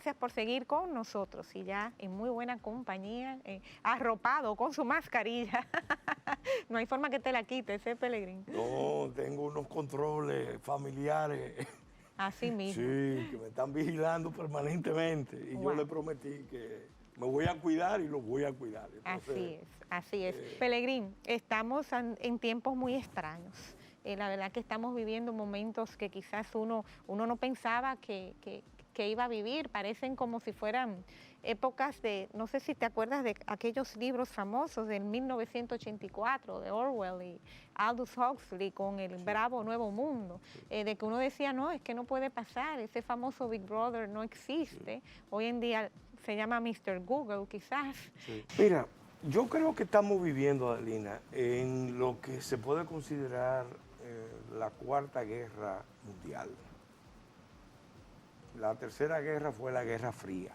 gracias por seguir con nosotros y ya en muy buena compañía, arropado con su mascarilla. No hay forma que te la quites, Pelegrín. No, tengo unos controles familiares. Así mismo. Sí, que me están vigilando permanentemente y yo Wow. le prometí que me voy a cuidar y lo voy a cuidar. Entonces, Así es, así es. Pelegrín, estamos en tiempos muy extraños. La verdad que estamos viviendo momentos que quizás uno no pensaba que iba a vivir. Parecen como si fueran épocas de, no sé si te acuerdas de aquellos libros famosos del 1984 de Orwell y Aldous Huxley con el Bravo Nuevo Mundo, de que uno decía, no, es que no puede pasar, ese famoso Big Brother no existe. Hoy en día se llama Mr. Google, quizás. sí. Mira, yo creo que estamos viviendo, Adelina, en lo que se puede considerar la Cuarta Guerra Mundial. La Tercera Guerra fue la Guerra Fría,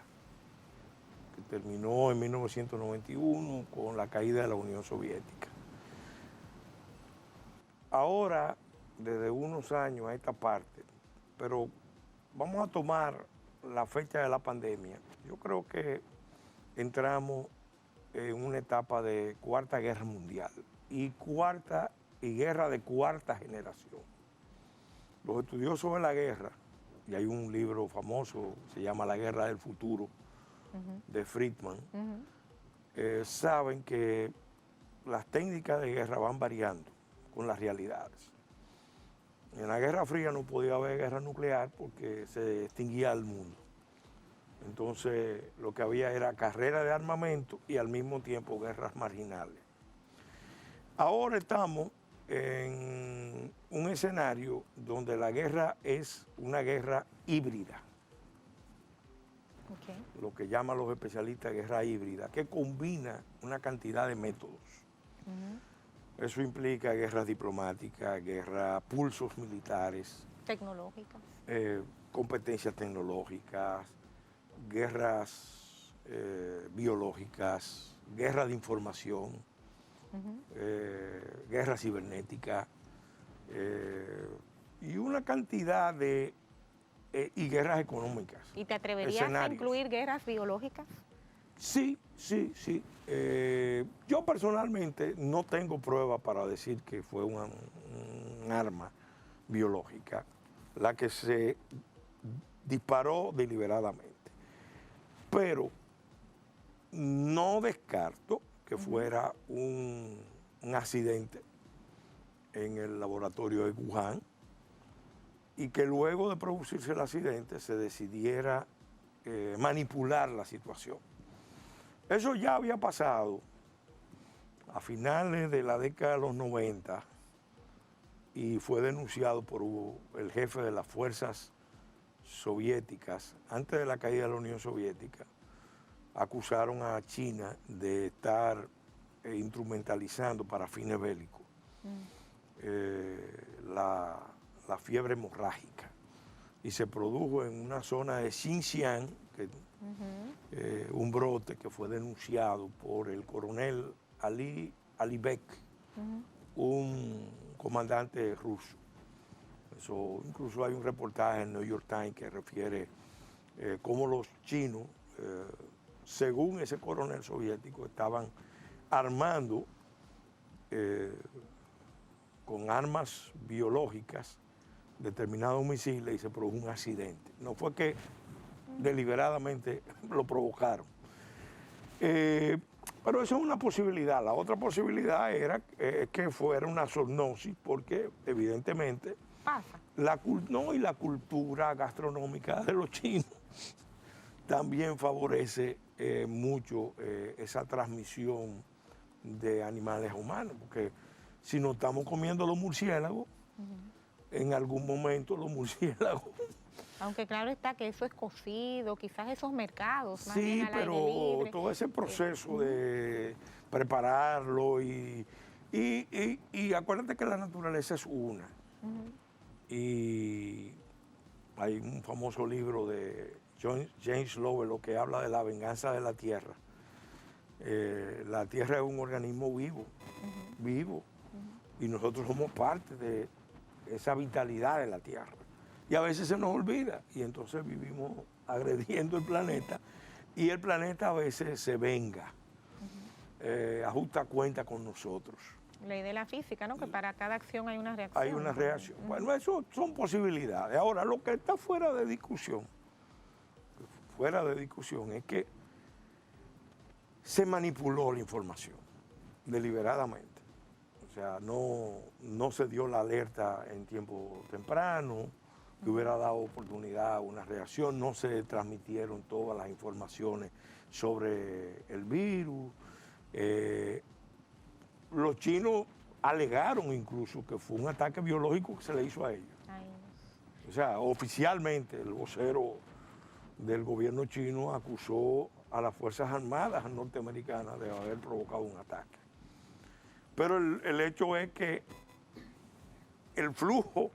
que terminó en 1991 con la caída de la Unión Soviética. Ahora, desde unos años a esta parte, pero vamos a tomar la fecha de la pandemia. Yo creo que entramos en una etapa de Cuarta Guerra Mundial y guerra de cuarta generación. Los estudiosos de la guerra, y hay un libro famoso, se llama La Guerra del Futuro, de Friedman, saben que las técnicas de guerra van variando con las realidades. En la Guerra Fría no podía haber guerra nuclear porque se extinguía el mundo. Entonces lo que había era carrera de armamento y al mismo tiempo guerras marginales. Ahora estamos en un escenario donde la guerra es una guerra híbrida. Okay. Lo que llaman los especialistas guerra híbrida, que combina una cantidad de métodos. Eso implica guerras diplomáticas, pulsos militares, Tecnológicas. Competencias tecnológicas, guerras biológicas, guerra de información, guerra cibernética y una cantidad de y guerras económicas. ¿Y te atreverías a incluir guerras biológicas? Sí, sí, sí. Yo personalmente no tengo prueba para decir que fue un arma biológica la que se disparó deliberadamente. Pero no descarto que fuera un accidente en el laboratorio de Wuhan y que luego de producirse el accidente se decidiera manipular la situación. Eso ya había pasado a finales de la década de los 90 y fue denunciado por el jefe de las fuerzas soviéticas antes de la caída de la Unión Soviética. Acusaron a China de estar instrumentalizando para fines bélicos la fiebre hemorrágica y se produjo en una zona de Xinjiang un brote que fue denunciado por el coronel Ali Alibek, un comandante ruso. Eso, incluso hay un reportaje en el New York Times que refiere cómo los chinos, según ese coronel soviético, estaban armando con armas biológicas determinados misiles y se produjo un accidente. No fue que deliberadamente lo provocaron. Pero eso es una posibilidad. La otra posibilidad era que fuera una zoonosis, porque evidentemente pasa. La cultura gastronómica de los chinos también favorece mucho esa transmisión de animales a humanos, porque si no estamos comiendo los murciélagos, en algún momento los murciélagos. Aunque claro está que eso es cocido, quizás esos mercados más Sí, bien al pero aire libre. todo ese proceso de prepararlo y acuérdate que la naturaleza es una. Y hay un famoso libro de James Lowell que habla de la venganza de la tierra. La tierra es un organismo vivo, y nosotros somos parte de esa vitalidad de la tierra. y a veces se nos olvida y entonces vivimos agrediendo el planeta y el planeta a veces se venga, ajusta cuenta con nosotros. Ley de la física, ¿no? Que para cada acción hay una reacción. Hay una reacción. Bueno, eso son posibilidades. Ahora, lo que está fuera de discusión es que se manipuló la información deliberadamente. O sea, no se dio la alerta en tiempo temprano, que hubiera dado oportunidad a una reacción, no se transmitieron todas las informaciones sobre el virus. Los chinos alegaron incluso que fue un ataque biológico que se le hizo a ellos. Ay. O sea, oficialmente el vocero del gobierno chino acusó a las Fuerzas Armadas norteamericanas de haber provocado un ataque. Pero el hecho es que el flujo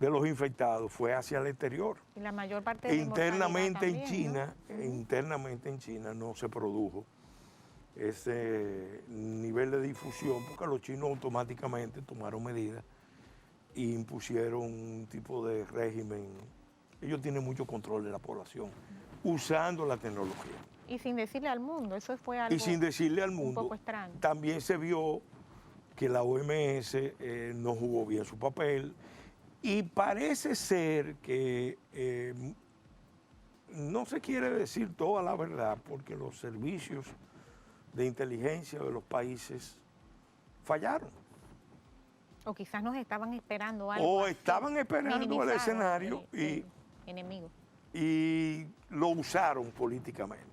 de los infectados fue hacia el exterior. Y la mayor parte de internamente también, en China, ¿no? internamente en China no se produjo ese nivel de difusión porque los chinos automáticamente tomaron medidas e impusieron un tipo de régimen. Ellos tienen mucho control de la población usando la tecnología. Y sin decirle al mundo, eso fue algo y sin decirle al mundo, un poco extraño. También se vio que la OMS no jugó bien su papel y parece ser que no se quiere decir toda la verdad porque los servicios de inteligencia de los países fallaron. O quizás nos estaban esperando algo. O estaban esperando el escenario enemigo. Y lo usaron políticamente,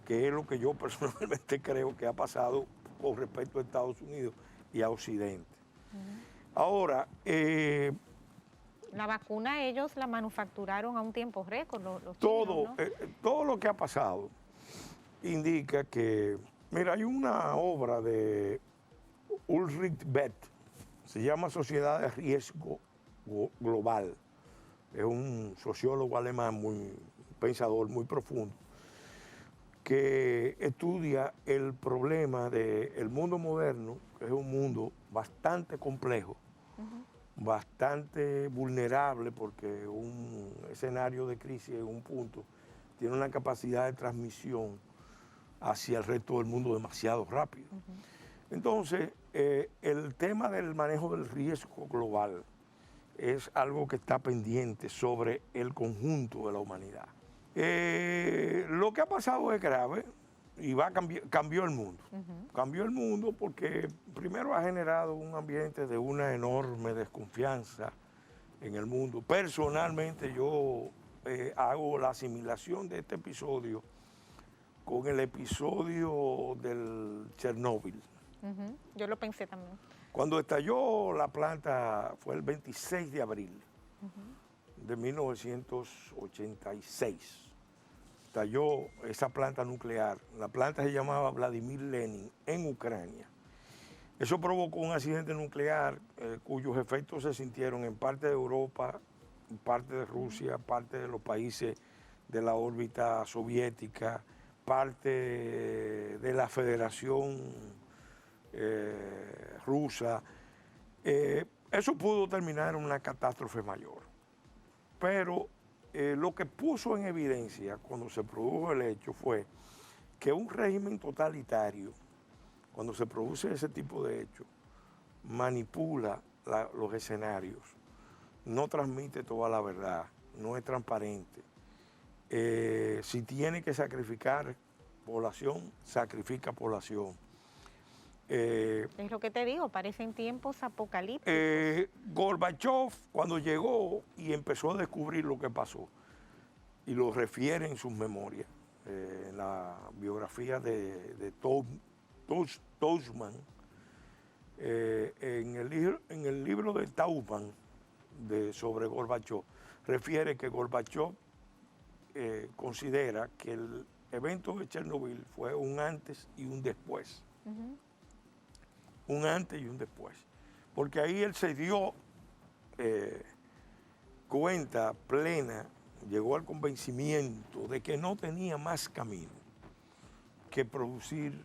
que es lo que yo personalmente creo que ha pasado con respecto a Estados Unidos y a Occidente. Ahora, la vacuna ellos la manufacturaron a un tiempo récord, los todo, chinos, ¿no? Todo lo que ha pasado indica que, mira, hay una obra de Ulrich Beth, se llama Sociedad de Riesgo Global. Es un sociólogo alemán, pensador muy profundo, que estudia el problema del mundo moderno, que es un mundo bastante complejo, bastante vulnerable, porque un escenario de crisis en un punto tiene una capacidad de transmisión hacia el resto del mundo demasiado rápido. Entonces, el tema del manejo del riesgo global es algo que está pendiente sobre el conjunto de la humanidad. Lo que ha pasado es grave y cambió el mundo. Cambió el mundo porque primero ha generado un ambiente de una enorme desconfianza en el mundo. Personalmente yo hago la asimilación de este episodio con el episodio del Chernóbil. Yo lo pensé también. Cuando estalló la planta fue el 26 de abril de 1986. Estalló esa planta nuclear. La planta se llamaba Vladimir Lenin en Ucrania. Eso provocó un accidente nuclear cuyos efectos se sintieron en parte de Europa, en parte de Rusia, parte de los países de la órbita soviética, parte de la Federación Rusa. Eso pudo terminar en una catástrofe mayor. Pero lo que puso en evidencia cuando se produjo el hecho fue que un régimen totalitario, cuando se produce ese tipo de hechos, manipula los escenarios, no transmite toda la verdad, no es transparente. Si tiene que sacrificar población, sacrifica población. Es lo que te digo, parecen tiempos apocalípticos. Gorbachev, cuando llegó y empezó a descubrir lo que pasó, y lo refiere en sus memorias, en la biografía de Taussmann, en el libro de Taussmann sobre Gorbachev, refiere que Gorbachev considera que el evento de Chernobyl fue un antes y un después. Un antes y un después. Porque ahí él se dio cuenta plena, llegó al convencimiento de que no tenía más camino que producir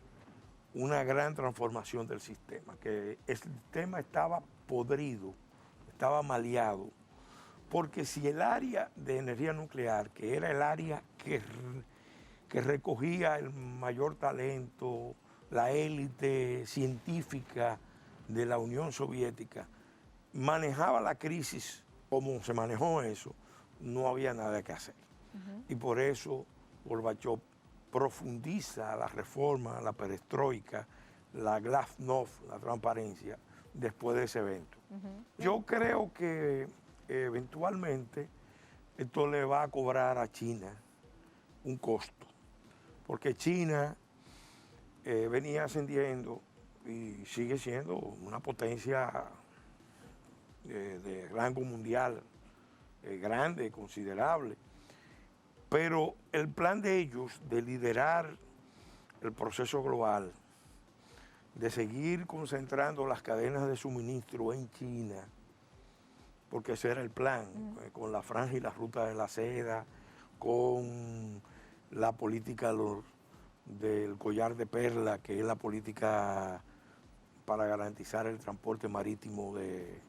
una gran transformación del sistema, que el sistema estaba podrido, estaba maleado porque si el área de energía nuclear, que era el área que recogía el mayor talento, la élite científica de la Unión Soviética, manejaba la crisis como se manejó eso, no había nada que hacer. Y por eso Gorbachov profundiza la reforma, la perestroika, la glasnost, la transparencia, después de ese evento. Yo creo que eventualmente esto le va a cobrar a China un costo, porque China venía ascendiendo y sigue siendo una potencia de rango mundial grande, considerable, pero el plan de ellos de liderar el proceso global, de seguir concentrando las cadenas de suministro en China, porque ese era el plan, con la franja y la ruta de la seda, con la política del collar de perla, que es la política para garantizar el transporte marítimo de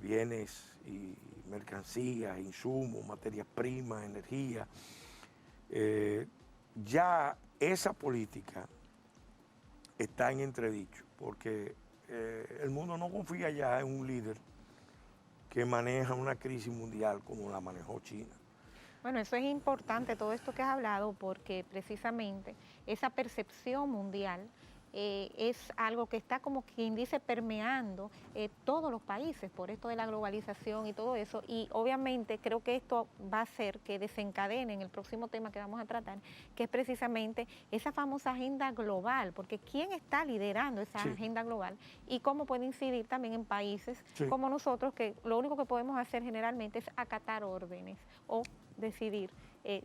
bienes y mercancías, insumos, materias primas, energía. Ya esa política está en entredicho, porque el mundo no confía ya en un líder que maneja una crisis mundial como la manejó China. Bueno, eso es importante, todo esto que has hablado, porque precisamente esa percepción mundial es algo que está, como quien dice, permeando todos los países por esto de la globalización y todo eso, y obviamente creo que esto va a hacer que desencadene en el próximo tema que vamos a tratar, que es precisamente esa famosa agenda global, porque ¿quién está liderando esa agenda global? Y cómo puede incidir también en países como nosotros, que lo único que podemos hacer generalmente es acatar órdenes o decidir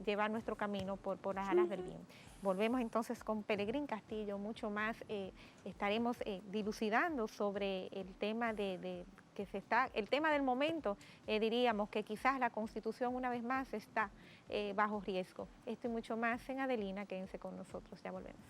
llevar nuestro camino por las alas del bien. Volvemos entonces con Pelegrín Castillo, mucho más estaremos dilucidando sobre el tema el tema del momento, diríamos que quizás la Constitución una vez más está bajo riesgo. Esto y mucho más en Adelina, quédense con nosotros, ya volvemos.